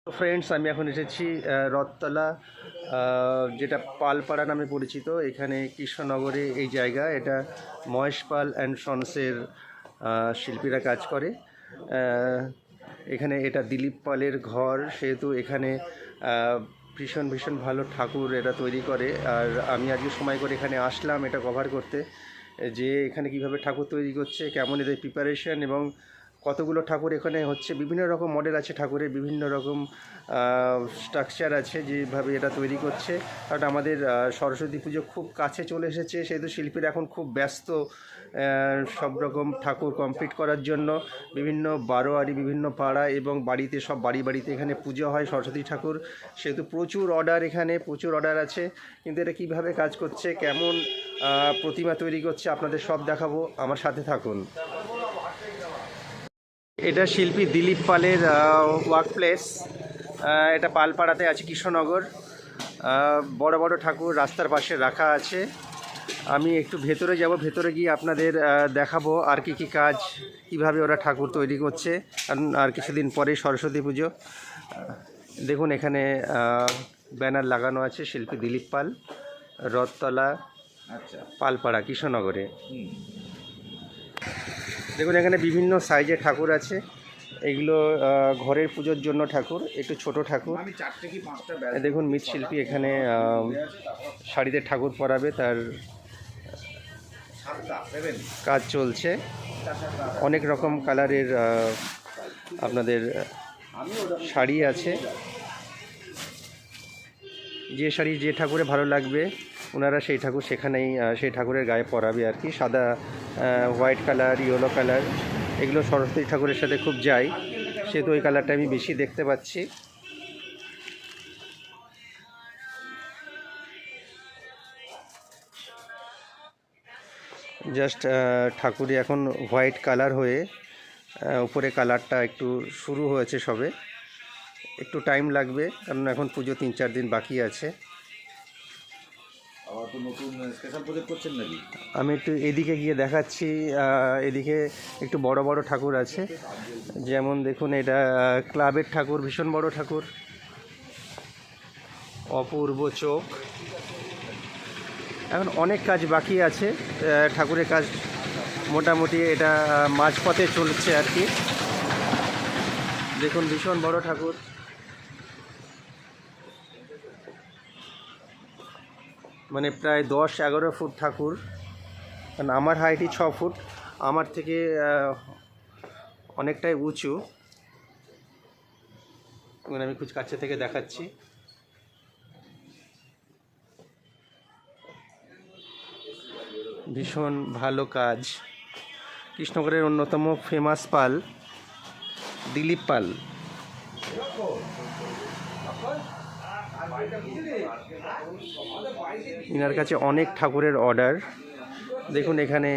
তো ফ্রেন্ডস, আমি এখন এসেছি রথতলা, যেটা পালপাড়া নামে পরিচিত। এখানে কৃষ্ণনগরে এই জায়গা, এটা মহেশ পাল অ্যান্ড সন্সের শিল্পীরা কাজ করে। এখানে এটা দিলীপ পালের ঘর, সেহেতু এখানে ভীষণ ভীষণ ভালো ঠাকুর এরা তৈরি করে। আর আমি আজকে সময় করে এখানে আসলাম এটা কভার করতে, যে এখানে কিভাবে ঠাকুর তৈরি করছে, কেমন এদের প্রিপারেশন এবং কতগুলো ঠাকুর এখানে হচ্ছে। বিভিন্ন রকম মডেল আছে ঠাকুরের, বিভিন্ন রকম স্ট্রাকচার আছে যেভাবে এটা তৈরি করছে। কারণ আমাদের সরস্বতী পুজো খুব কাছে চলে এসেছে, সেহেতু শিল্পীরা এখন খুব ব্যস্ত সব রকম ঠাকুর কমপ্লিট করার জন্য। বিভিন্ন বারোয়ারি, বিভিন্ন পাড়া এবং বাড়িতে, সব বাড়িতে এখানে পুজো হয় সরস্বতী ঠাকুর, সেহেতু প্রচুর অর্ডার, এখানে প্রচুর অর্ডার আছে। কিন্তু এটা কীভাবে কাজ করছে, কেমন প্রতিমা তৈরি করছে, আপনাদের সব দেখাবো, আমার সাথে থাকুন। এটা শিল্পী দিলীপ পালের ওয়ার্ক প্লেস। এটা পালপাড়াতে আছে, কৃষ্ণনগর। বড় বড় ঠাকুর রাস্তার পাশে রাখা আছে। আমি একটু ভেতরে যাব, ভেতরে গিয়ে আপনাদের দেখাবো আর কি কাজ, কিভাবে ওরা ঠাকুর তৈরি করছে। কারণ আর কিছুদিন পরে সরস্বতী পুজো। দেখুন এখানে ব্যানার লাগানো আছে, শিল্পী দিলীপ পাল, রথতলা, পালপাড়া, কৃষ্ণনগরে। দেখুন এখানে বিভিন্ন সাইজের ঠাকুর আছে। এগুলো ঘরের পুজোর জন্য ঠাকুর, একটু ছোট ঠাকুর। দেখুন মৃৎশিল্পী এখানে শাড়িতে ঠাকুর পরাবে, তার কাজ চলছে। অনেক রকম কালারের আপনাদের শাড়ি আছে। যে শাড়ি যে ঠাকুরে ভালো লাগবে ওনারা সেই ঠাকুর সেখানেই সেই ঠাকুরের গায়ে পরাবে আর কি। সাদা, হোয়াইট কালার, ইয়েলো কালার, এগুলো সরস্বতী ঠাকুরের সাথে খুব যায়, সেহেতু ওই কালারটা আমি বেশি দেখতে পাচ্ছি। জাস্ট ঠাকুরই এখন হোয়াইট কালার হয়ে উপরে কালারটা একটু শুরু হয়েছে সবে, একটু টাইম লাগবে, কারণ এখন পুজো 3-4 দিন বাকি আছে। আমি একটু এদিকে গিয়ে দেখাচ্ছি। এদিকে একটু বড় বড় ঠাকুর আছে, যেমন দেখুন এটা ক্লাবের ঠাকুর, ভীষণ বড় ঠাকুর, অপূর্ব চোখ। এখন অনেক কাজ বাকি আছে, ঠাকুরের কাজ মোটামুটি এটা মাঝপথে চলছে আর কি। দেখুন ভীষণ বড় ঠাকুর, মানে প্রায় 10-11 ফুট ঠাকুর। কারণ আমার হাইটই 6 ফুট, আমার থেকে অনেকটাই উঁচু। আমি খুব কাছে থেকে দেখাচ্ছি। ভীষণ ভালো কাজ। কৃষ্ণনগরের অন্যতম ফেমাস পাল দিলীপ পাল। ইনার কাছে অনেক ঠাকুরের অর্ডার। দেখুন এখানে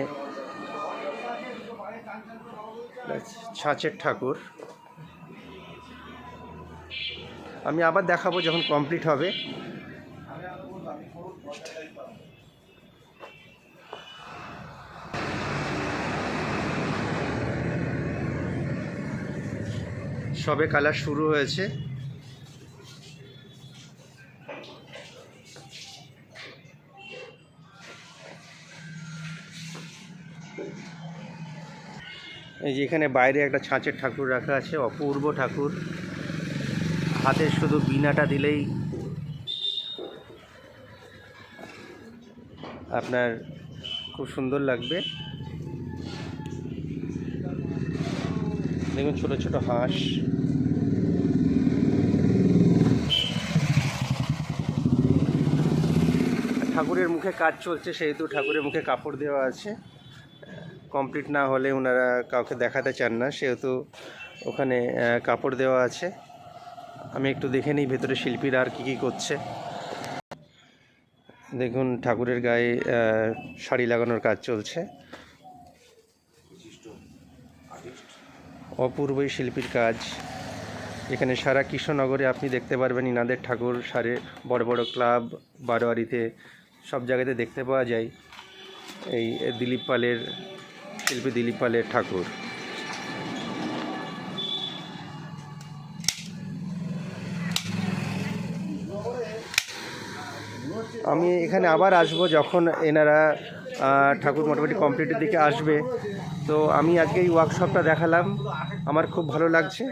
ছাঁচের ঠাকুর। আমি আবার দেখাবো যখন কমপ্লিট হবে। সবে কালার শুরু হয়েছে। এই যে এখানে বাইরে একটা ছাঁচের ঠাকুর রাখা আছে, অপূর্ব ঠাকুর। হাতে শুধু বীণাটা দিলেই আপনার খুব সুন্দর লাগবে। দেখুন ছোট ছোট হাঁস। ঠাকুরের মুখে কাজ চলছে, সেহেতু ঠাকুরের মুখে কাপড় দেওয়া আছে। কমপ্লিট না হলে ওনারা কাউকে দেখাতে চান না, সেহেতু ওখানে কাপড় দেওয়া আছে। আমি একটু দেখে নিই ভেতরে শিল্পীরা আর কী করছে। দেখুন ঠাকুরের গায়ে শাড়ি লাগানোর কাজ চলছে। অপূর্বই শিল্পীর কাজ। এখানে সারা কৃষ্ণনগরে আপনি দেখতে পারবেন ইনাদের ঠাকুর। সারে বড় বড় ক্লাব, বারোয়ারিতে, সব জায়গাতে দেখতে পাওয়া যায় এই দিলীপ পালের, শিল্পী দিলীপ পালের ঠাকুর। আমি এখানে আবার আসব যখন এনারা ঠাকুর মোটামুটি কমপ্লিটের দিকে আসবে। তো আমি আজকে এই ওয়ার্কশপটা দেখালাম, আমার খুব ভালো লাগছে,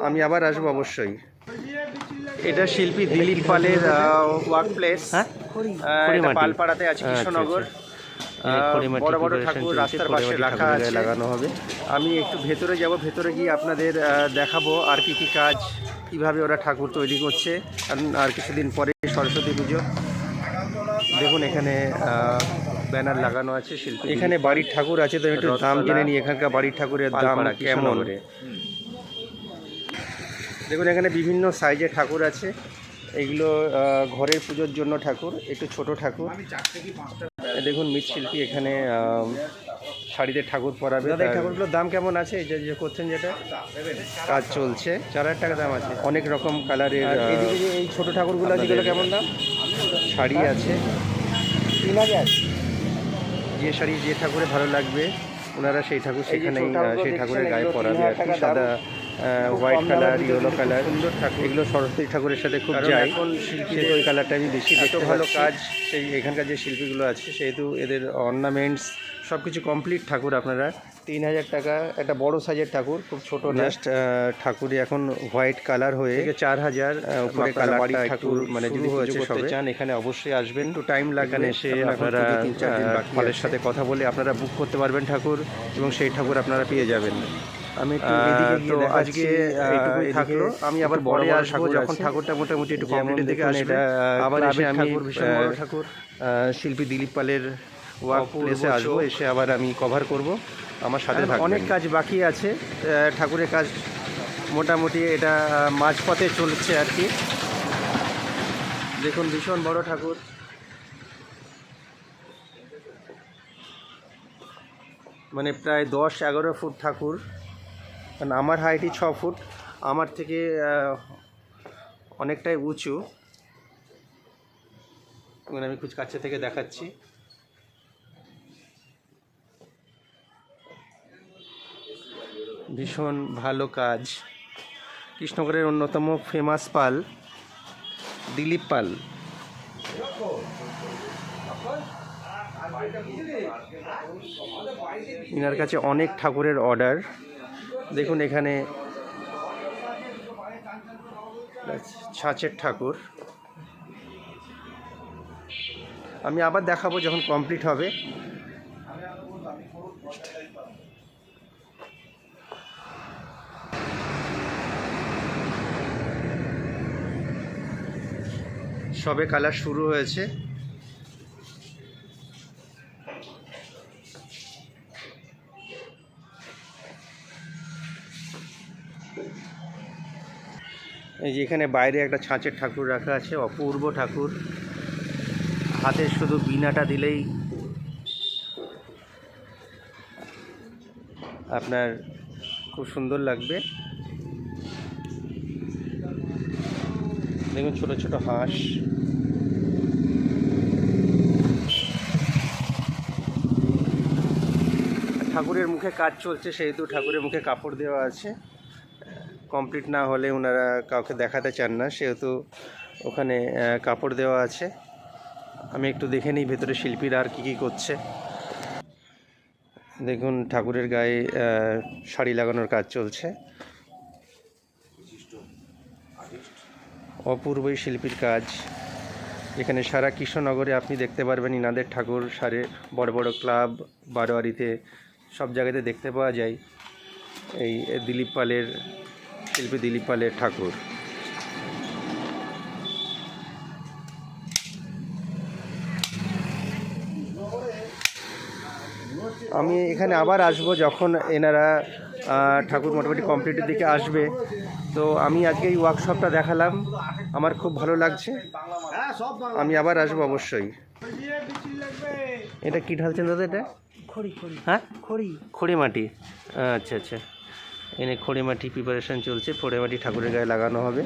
আমি আবার আসবো অবশ্যই। এটা শিল্পী দিলীপ পালের ওয়ার্ক প্লেস, পালপাড়াতে আছে, কৃষ্ণনগর। বড় বড় ঠাকুর রাস্তার পাশে রাখা আছে, লাগানো হবে। আমি একটু ভেতরে যাব, ভেতরে গিয়ে আপনাদের দেখাবো আর কি কি কাজ, কিভাবে ওরা ঠাকুর তৈরি করছে। আর কিছুদিন পরে সরস্বতী পুজো। দেখুন এখানে ব্যানার লাগানো আছে শিল্পী। এখানে বাড়ির ঠাকুর আছে, তো একটু দাম জেনে নিই এখানকার বাড়ির ঠাকুরের দাম কেমন। দেখুন এখানে বিভিন্ন সাইজের ঠাকুর আছে, এইগুলো ঘরের পুজোর জন্য ঠাকুর, একটু ছোট ঠাকুর। দেখুন মৃৎশিল্পী এখানে শাড়িতে ঠাকুর পরাবে। দাদা এই ঠাকুরগুলোর দাম কেমন আছে? এই যে করছেন যেটা কাজ চলছে, 4000 টাকা দাম আছে, অনেক রকম কালারের। এদিকে যে এই ছোটো ঠাকুরগুলো আছে, এগুলো কেমন দাম? শাড়ি আছে 3000। যে শাড়ি যে ঠাকুরে ভালো লাগবে ওনারা সেই ঠাকুর সেখানেই সেই ঠাকুরের গায়ে পরাবে আর কি। সাদা, হোয়াইট কালার, ইয়েলো কালার, সুন্দর ঠাকুর। এগুলো সরস্বতী ঠাকুরের সাথে খুব যায়, এখন শিল্পীদের ওই কালারটা আমি বেশি দেখতে ভালো কাজ। সেই এখানকার যে শিল্পীগুলো আছে সেহেতু এদের অর্নামেন্টস সব কিছু কমপ্লিট ঠাকুর। আপনারা 3000 টাকা, একটা বড় সাইজের ঠাকুর, খুব ছোট জাস্ট ঠাকুরে এখন হোয়াইট কালার হয়ে 4000 উপরে কালার। বাড়ির ঠাকুর মানে যদি হয়েছে সবে চান এখানে অবশ্যই আসবেন, একটু টাইম লাগানে এসে আপনারা পালের সাথে কথা বলে আপনারা বুক করতে পারবেন ঠাকুর, এবং সেই ঠাকুর আপনারা পেয়ে যাবেন। আমি একটু এদিকে গিয়ে আজকে এইটুকুই থাকলো, আমি আবার পরে আসবো যখন ঠাকুরটা মোটামুটি একটু কমপ্লিটের দিকে আসবে। আবার এসে আমি ভীষণ বড় ঠাকুর শিল্পী দিলীপ পালের ওয়ার্ক প্লেসে আসবো, এসে আবার আমি কভার করব। আমার সাথে থাকবেন। অনেক কাজ বাকি আছে, ঠাকুরের কাজ মোটামুটি এটা মাঝপথে চলছে আর কি। দেখুন ভীষণ বড় ঠাকুর, মানে প্রায় 10-11 ফুট ঠাকুর। কারণ আমার হাইটই 6 ফুট, আমার থেকে অনেকটাই উঁচু। আমি খুব কাছে থেকে দেখাচ্ছি। ভীষণ ভালো কাজ। কৃষ্ণনগরের অন্যতম ফেমাস পাল দিলীপ পাল। ইনার কাছে অনেক ঠাকুরের অর্ডার। দেখুন এখানে ছাঁচের ঠাকুর। আমি আবার দেখাবো যখন কমপ্লিট হবে। সবে কালার শুরু হয়েছে। এই যে এখানে বাইরে একটা ছাঁচের ঠাকুর রাখা আছে, অপূর্ব ঠাকুর। হাতে শুধু বীণাটা দিলেই আপনার খুব সুন্দর লাগবে। দেখুন ছোট ছোট হাঁস। ঠাকুরের মুখে কাজ চলছে, সেহেতু ঠাকুরের মুখে কাপড় দেওয়া আছে। কমপ্লিট না হলে ওনারা কাউকে দেখাতে চান না, সেহেতু ওখানে কাপড় দেওয়া আছে। আমি একটু দেখে নিই ভেতরে শিল্পীরা আর কী করছে। দেখুন ঠাকুরের গায়ে শাড়ি লাগানোর কাজ চলছে। অপূর্বই শিল্পীর কাজ। এখানে সারা কৃষ্ণনগরে আপনি দেখতে পারবেন ইনাদের ঠাকুর। সারে বড় বড় ক্লাব, বারোয়ারিতে, সব জায়গাতে দেখতে পাওয়া যায় এই দিলীপ পালের, শিল্পী দিলীপ পালের ঠাকুর। আমি এখানে আবার আসবো যখন এনারা ঠাকুর মোটামুটি কমপ্লিটের দিকে আসবে। তো আমি আজকে এই ওয়ার্কশপটা দেখালাম, আমার খুব ভালো লাগছে, আমি আবার আসবো অবশ্যই। এটা কি ঢালছেন দাদা? এটা খড়ি। হ্যাঁ খড়ি মাটি। আচ্ছা আচ্ছা, এনে খড়ি মাটি প্রিপারেশন চলছে, খড়ি মাটি ঠাকুরের গায়ে লাগানো হবে।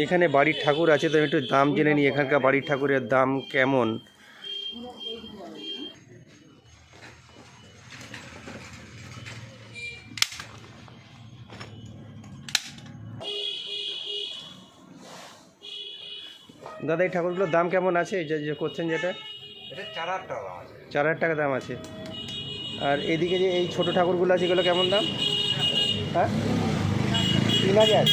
এখানে বাড়ির ঠাকুর আছে, তো একটু দাম জেনে নিই এখানকার বাড়ির ঠাকুরের দাম কেমন। দাদা এই ঠাকুরগুলোর দাম কেমন আছে, এই যে যে করছেন যেটা? এটা 4,000 টাকা দাম আছে। 4,000 টাকা দাম আছে। আর এদিকে যে এই ছোটো ঠাকুরগুলো আছে এগুলো কেমন দাম? হ্যাঁ, 3,000।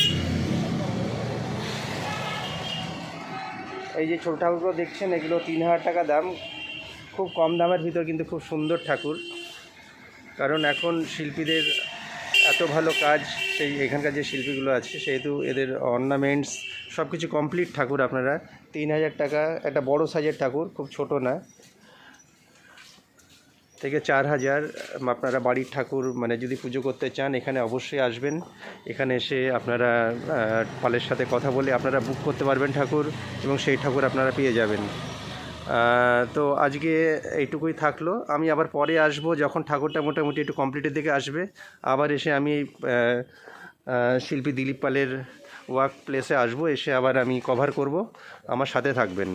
এই যে ছোটো ঠাকুরগুলো দেখছেন এগুলো 3,000 টাকা দাম। খুব কম দামের ভিতর কিন্তু খুব সুন্দর ঠাকুর, কারণ এখন শিল্পীদের এত ভালো কাজ, সেই এখানকার যে শিল্পীগুলো আছে সেহেতু এদের অর্নামেন্টস সব কিছু কমপ্লিট ঠাকুর। আপনারা 3,000 টাকা, একটা বড় সাইজের ঠাকুর, খুব ছোট না, থেকে 4,000 আপনারা বাড়ির ঠাকুর মানে যদি পুজো করতে চান এখানে অবশ্যই আসবেন। এখানে এসে আপনারা পালের সাথে কথা বলে আপনারা বুক করতে পারবেন ঠাকুর, এবং সেই ঠাকুর আপনারা পেয়ে যাবেন। তো আজকে এইটুকুই থাকলো। আমি আবার পরে আসব যখন ঠাকুরটা মোটামুটি একটু কমপ্লিটের দিকে আসবে, আবার এসে আমি শিল্পী দিলীপ পালের ওয়ার্ক প্লেসে আসবো, এসে আবার আমি কভার করব। আমার সাথে থাকবেন।